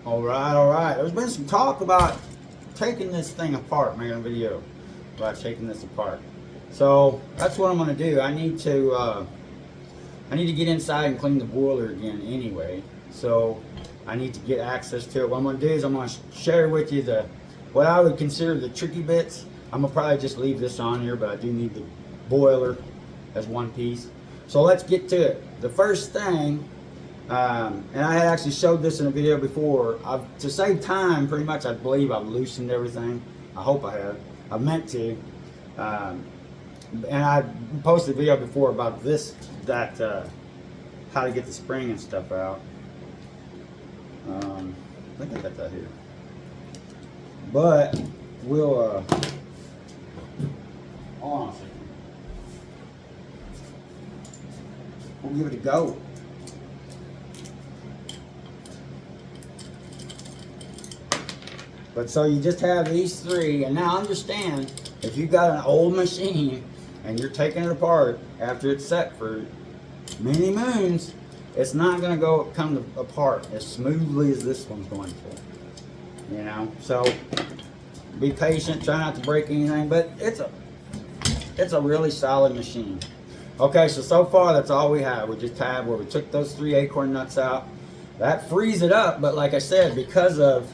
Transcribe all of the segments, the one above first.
All right. There's been some talk about taking this thing apart, making a video about taking this apart. So that's what I'm gonna do. I need to get inside and clean the boiler again anyway. So I need to get access to it. What I'm gonna do is I'm gonna share with you what I would consider the tricky bits. I'm gonna probably just leave this on here, but I do need the boiler as one piece. So let's get to it. The first thing, and I had actually showed this in a video before. To save time, pretty much, I believe I've loosened everything. I hope I have. I meant to. And I posted a video before about how to get the spring and stuff out. I think I got that here. But we'll hold on a second. We'll give it a go. But so you just have these three, and now understand, if you've got an old machine and you're taking it apart after it's set for many moons, it's not going to come apart as smoothly as this one's going to. You know, so be patient, try not to break anything, but it's a really solid machine. Okay, so far that's all we have. We just have where we took those 3 acorn nuts out. That frees it up, but like I said, because of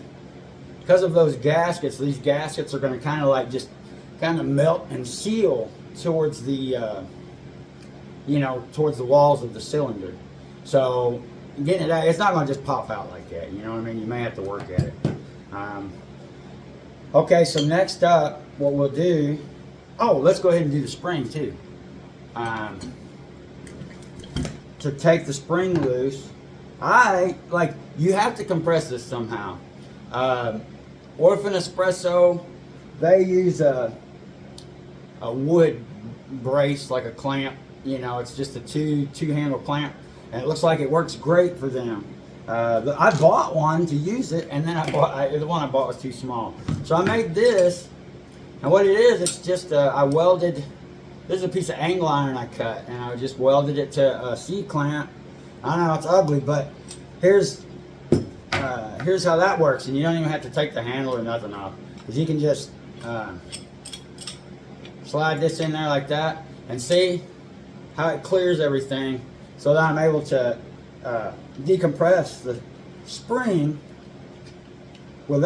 those gaskets, these gaskets are going to kind of melt and seal towards the towards the walls of the cylinder. So getting it out, it's not going to just pop out like that. You know what I mean? You may have to work at it. Okay, so next up, what we'll do, let's go ahead and do the spring too. To take the spring loose, you have to compress this somehow. Orphan Espresso, they use a wood brace, like a clamp. You know, it's just a two handle clamp, and it looks like it works great for them. I bought one to use it, and then the one I bought was too small. So I made this, and what it is, it's just I welded. This is a piece of angle iron I cut, and I just welded it to a C-clamp. I know it's ugly, but here's how that works, and you don't even have to take the handle or nothing off, because you can just slide this in there like that, and see how it clears everything, so that I'm able to decompress the spring with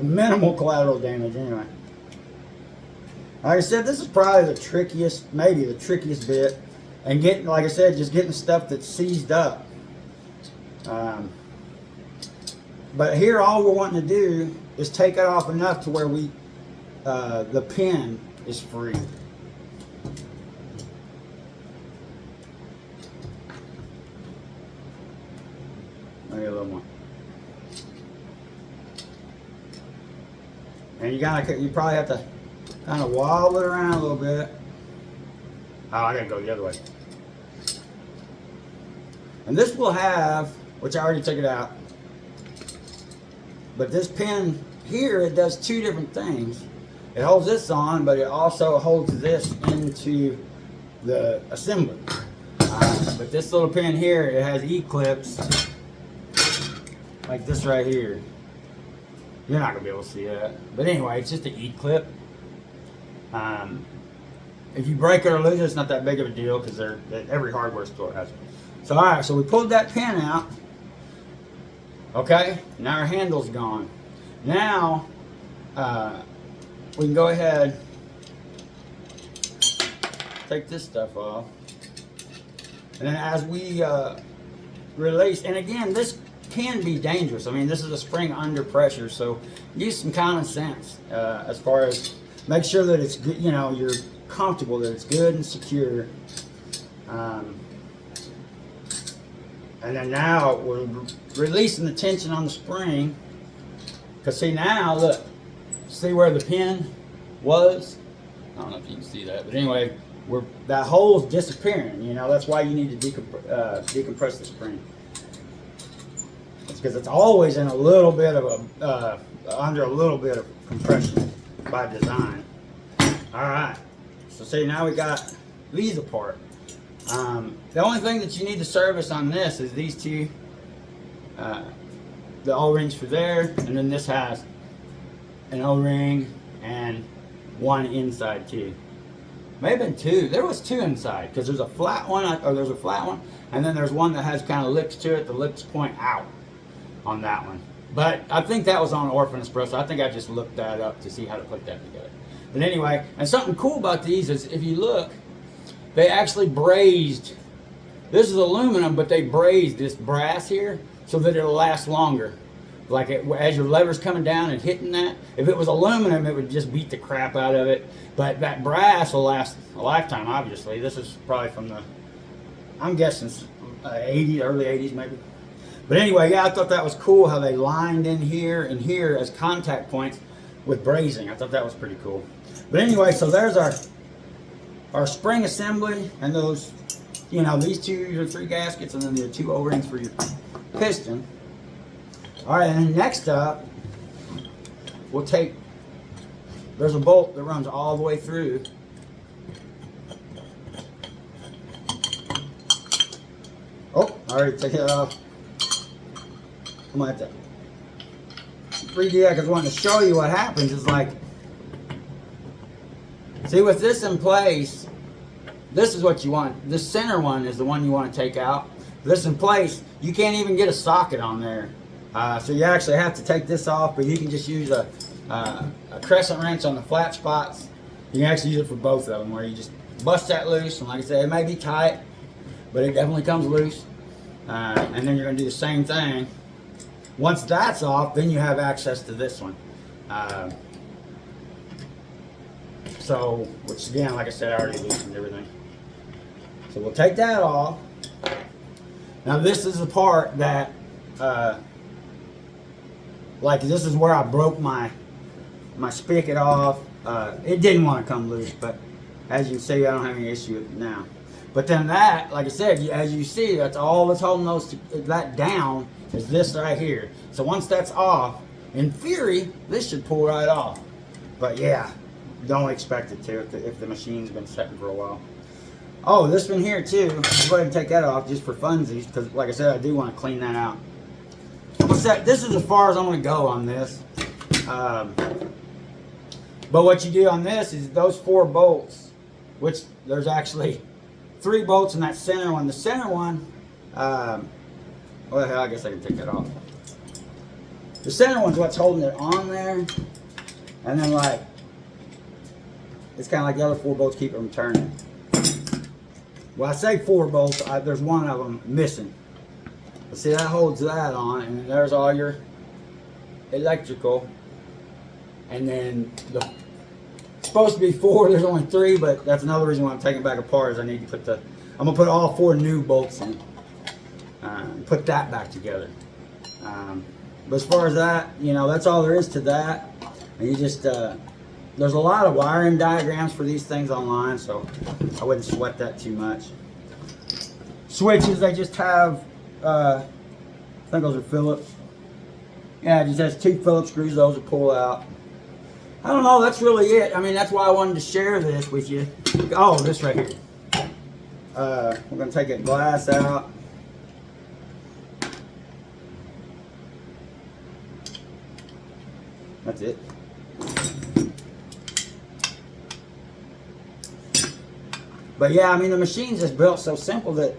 minimal collateral damage anyway. Like I said, this is probably the trickiest, maybe the trickiest bit, and like I said, just getting stuff that's seized up. But here, all we're wanting to do is take it off enough to where the pin is free. Maybe a little more. And you probably have to kind of wobble it around a little bit. Oh, I gotta go the other way. And this will have, which I already took it out, but this pin here, it does two different things. It holds this on, but it also holds this into the assembly. But this little pin here, it has E-clips, like this right here. You're not gonna be able to see that. But anyway, it's just an E-clip. If you break it or lose it, it's not that big of a deal, because every hardware store has it. So alright, so we pulled that pin out. Okay, now our handle's gone. Now we can go ahead, take this stuff off, and then as we release, and again, this can be dangerous. I mean, this is a spring under pressure, so use some common sense as far as make sure that it's good. You know, you're comfortable, that it's good and secure. And then now we're releasing the tension on the spring. Because see now, look, see where the pin was? I don't know if you can see that, but anyway, that hole's disappearing. You know, that's why you need to decompress the spring. It's because it's always in a little bit of under a little bit of compression by design. All right, so see, now we got these apart. The only thing that you need to service on this is these two the O-rings for there, and then this has an O-ring and one inside too. May have been two. There was two inside because there's a flat one, or there's a flat one, and then there's one that has kind of lips to it. The lips point out on that one. But I think that was on Orphan Espresso. I think I just looked that up to see how to put that together. But anyway, and something cool about these is if you look, they actually brazed. This is aluminum, but they brazed this brass here so that it'll last longer. Like as your lever's coming down and hitting that. If it was aluminum, it would just beat the crap out of it. But that brass will last a lifetime, obviously. This is probably from the, I'm guessing, 80s, early 80s maybe. But anyway, yeah, I thought that was cool how they lined in here and here as contact points with brazing. I thought that was pretty cool. But anyway, so there's our spring assembly and those, you know, these 2 or 3 gaskets, and then the 2 O-rings for your piston. All right, and then next up, we'll take, there's a bolt that runs all the way through. Oh, I already took it off. I'm gonna have to redo that because I wanted to show you what happens. It's like, see, with this in place, this is what you want. This center one is the one you want to take out. This in place, you can't even get a socket on there. So you actually have to take this off, but you can just use a crescent wrench on the flat spots. You can actually use it for both of them, where you just bust that loose, and like I said, it may be tight, but it definitely comes loose. And then you're going to do the same thing. Once that's off, then you have access to this one. So, which again, like I said, I already loosened everything. So we'll take that off. Now this is the part that, like this is where I broke my spigot off. It didn't want to come loose, but as you can see, I don't have any issue with it now. But then that, like I said, as you see, that's all that's holding that down is this right here. So once that's off, in theory, this should pull right off. But yeah, don't expect it to if the machine's been setting for a while. Oh, this one here too, I'll go ahead and take that off just for funsies, because like I said, I do want to clean that out. This is as far as I'm going to go on this. But what you do on this is those 4 bolts, which there's actually 3 bolts in that center one. The center one, well, hell, I guess I can take that off. The center one's what's holding it on there, and then like, it's kind of like the other 4 bolts keep it from turning. Well, I say 4 bolts, there's one of them missing. But see, that holds that on, and there's all your electrical. And then it's supposed to be 4, there's only 3, but that's another reason why I'm taking it back apart is I need to put I'm gonna put all 4 new bolts in. Put that back together. But as far as that, you know, that's all there is to that. And you just, there's a lot of wiring diagrams for these things online, so I wouldn't sweat that too much. Switches, they just have, I think those are Phillips. Yeah, it just has 2 Phillips screws, those will pull out. I don't know, that's really it. I mean, that's why I wanted to share this with you. Oh, this right here. We're going to take that glass out. That's it. But yeah, I mean, the machine's just built so simple that,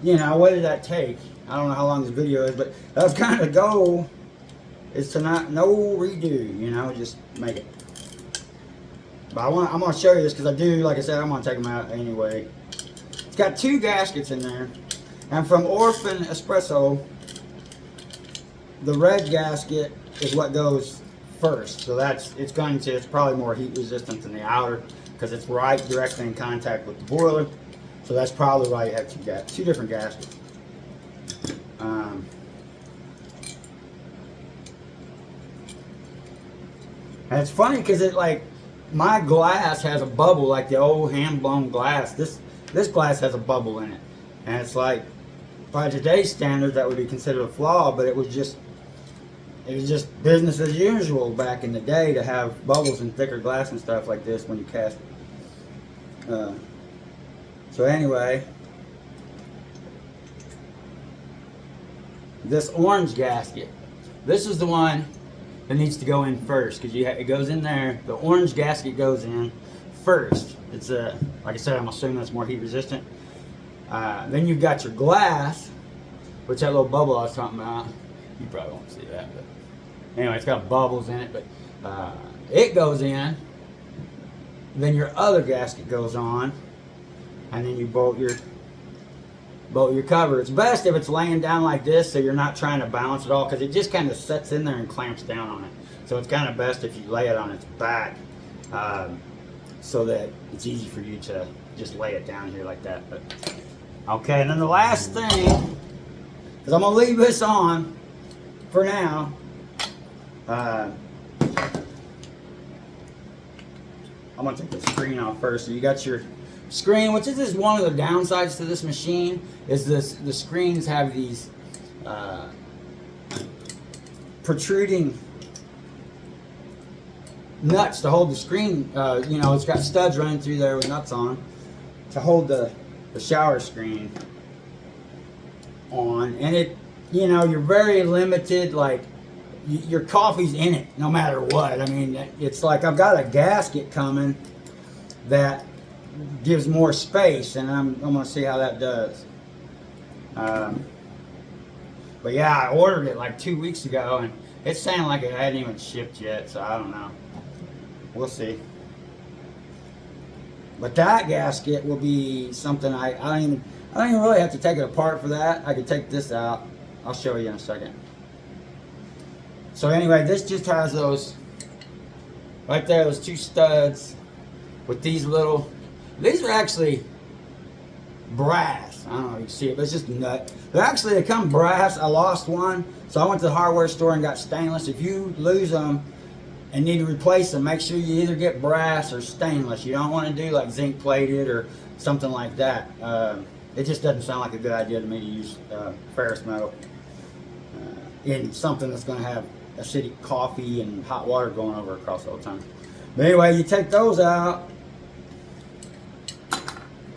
you know, what did that take? I don't know how long this video is, but that was kind of the goal, is to no redo, you know, just make it. But I'm going to show you this because I do, like I said, I'm going to take them out anyway. It's got 2 gaskets in there, and from Orphan Espresso, the red gasket is what goes first. So it's probably more heat resistant than the outer because it's right directly in contact with the boiler. So that's probably why you have 2 different gaskets. And it's funny because it like my glass has a bubble like the old hand blown glass. This glass has a bubble in it, and it's like by today's standards that would be considered a flaw, but it was just business as usual back in the day to have bubbles in thicker glass and stuff like this when you cast it. So anyway, this orange gasket This is the one that needs to go in first because it goes in there. The orange gasket goes in first. It's like I said, I'm assuming that's more heat resistant. Then you've got your glass, which that little bubble I was talking about. You probably won't see that, but anyway, it's got bubbles in it. But it goes in. Then your other gasket goes on, and then you bolt your cover. It's best if it's laying down like this, so you're not trying to balance it all, because it just kind of sets in there and clamps down on it. So it's kind of best if you lay it on its back, so that it's easy for you to just lay it down here like that. But okay, and then the last thing, because I'm gonna leave this on for now. I'm gonna take the screen off first. So you got your screen, which is one of the downsides to this machine, is the screens have these protruding nuts to hold the screen. You know, it's got studs running through there with nuts on to hold the shower screen on, and it, you know, you're very limited. Like, your coffee's in it no matter what. I mean, it's like I've got a gasket coming that gives more space, and I'm gonna see how that does. But yeah, I ordered it like 2 weeks ago, and it's saying like it hadn't even shipped yet, so I don't know. We'll see. But that gasket will be something I don't even really have to take it apart for that. I could take this out. I'll show you in a second. So anyway, this just has those right there, those two studs with these little, these are actually brass. I don't know if you can see it, but it's just a nut. They come brass. I lost one, so I went to the hardware store and got stainless. If you lose them and need to replace them, make sure you either get brass or stainless. You don't want to do like zinc plated or something like that. It just doesn't sound like a good idea to me to use ferrous metal in something that's going to have acidic coffee and hot water going over across all the time. But anyway, you take those out,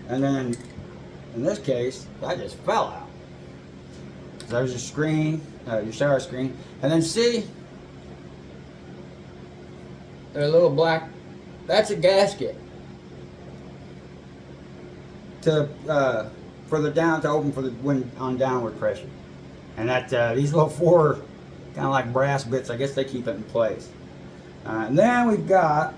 and then in this case, that just fell out. So there's your screen, your shower screen, and then see, there's a little black, that's a gasket to further down to open for the when on downward pressure, and that these little four kind of like brass bits, I guess they keep it in place. And then we've got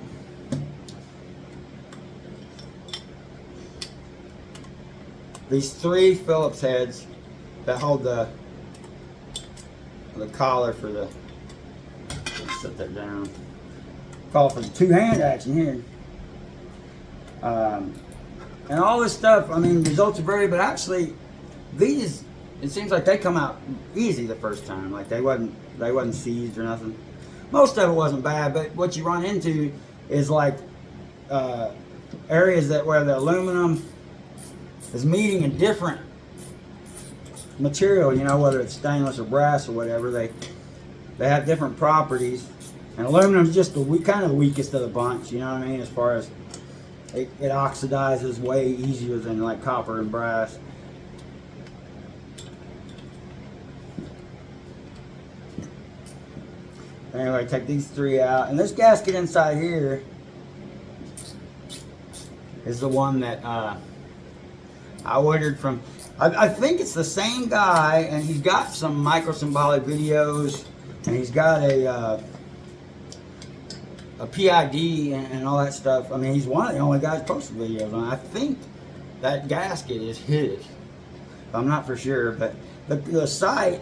these three Phillips heads that hold the collar for the, let's set that down, call for the two-hand action here. And all this stuff, I mean, results vary, but actually these, it seems like they come out easy the first time. Like they wasn't seized or nothing. Most of it wasn't bad, but what you run into is like areas where the aluminum is meeting a different material, you know, whether it's stainless or brass or whatever. They have different properties, and aluminum is just kind of the weakest of the bunch, you know what I mean, as far as it oxidizes way easier than like copper and brass. Anyway, take these three out, and this gasket inside here is the one that I ordered from. I think it's the same guy, and he's got some Microcimbali videos, and he's got a PID and all that stuff. I mean, he's one of the only guys posting videos on it. I think that gasket is his. I'm not for sure, but the site,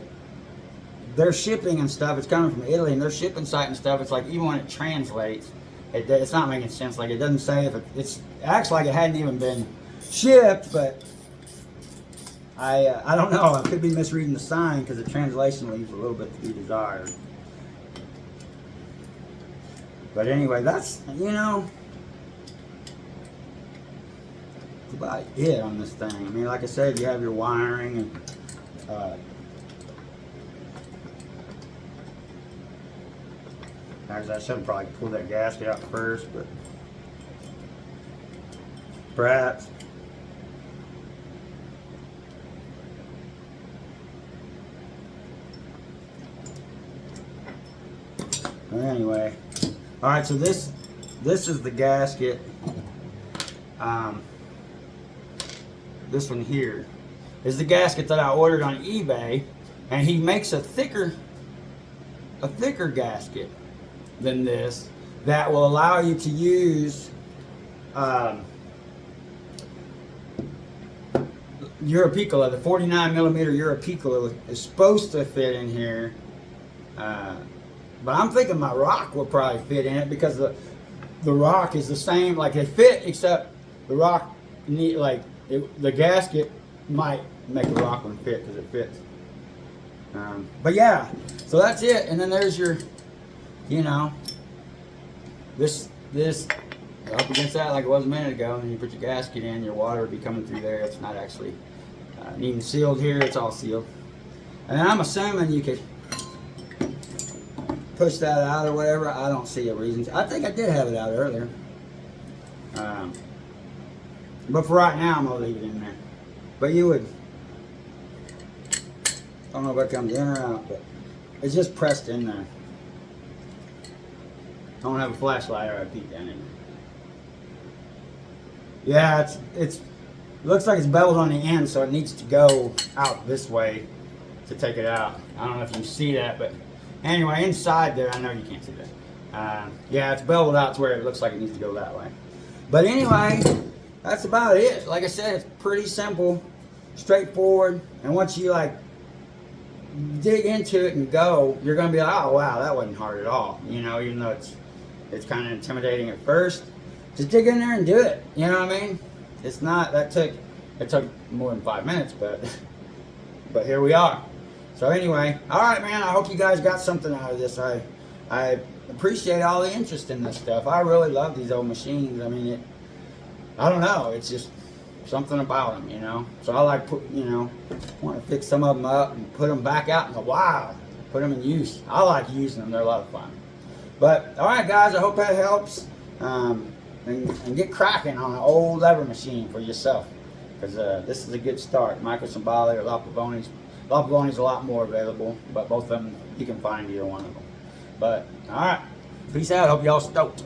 their shipping and stuff, it's coming from Italy, and their shipping site and stuff, it's like even when it translates, it's not making sense. Like it doesn't say if it acts like it hadn't even been shipped, but I don't know. I could be misreading the sign because the translation leaves a little bit to be desired. But anyway, that's, you know, that's about it on this thing. I mean, like I said, you have your wiring and actually, I should have probably pulled that gasket out first, but perhaps. Anyway, all right. So this is the gasket. This one here is the gasket that I ordered on eBay, and he makes a thicker gasket than this that will allow you to use Europiccola. The 49 millimeter Europiccola is supposed to fit in here, but I'm thinking my rock will probably fit in it because the rock is the same. Like they fit, except the rock the gasket might make the rock one fit because it fits. But yeah, so that's it. And then there's your, this up against that like it was a minute ago, and then you put your gasket in, your water would be coming through there. It's not actually needing sealed here, it's all sealed. And then I'm assuming you could push that out or whatever. I don't see a reason. I think I did have it out earlier. But for right now, I'm going to leave it in there. But you would, I don't know if it comes in or out, but it's just pressed in there. I don't have a flashlight or a peek down in there. Yeah, it looks like it's beveled on the end, so it needs to go out this way to take it out. I don't know if you see that, but anyway, inside there, I know you can't see that. Yeah, it's beveled out to where it looks like it needs to go that way. But anyway, that's about it. Like I said, it's pretty simple, straightforward, and once you dig into it and go, you're gonna be like, oh wow, that wasn't hard at all. Even though it's kind of intimidating at first. Just dig in there and do it. You know what I mean? It's not, it took more than 5 minutes, but here we are. So anyway, all right, man, I hope you guys got something out of this. I appreciate all the interest in this stuff. I really love these old machines. I mean, I don't know, it's just something about them, So I want to fix some of them up and put them back out in the wild, put them in use. I like using them, they're a lot of fun. But, all right, guys, I hope that helps. And get cracking on an old lever machine for yourself, because this is a good start. Microcimbali or Lapavoni's. Lapavoni's a lot more available, but both of them you can find either one of them. But all right, peace out. Hope y'all stoked.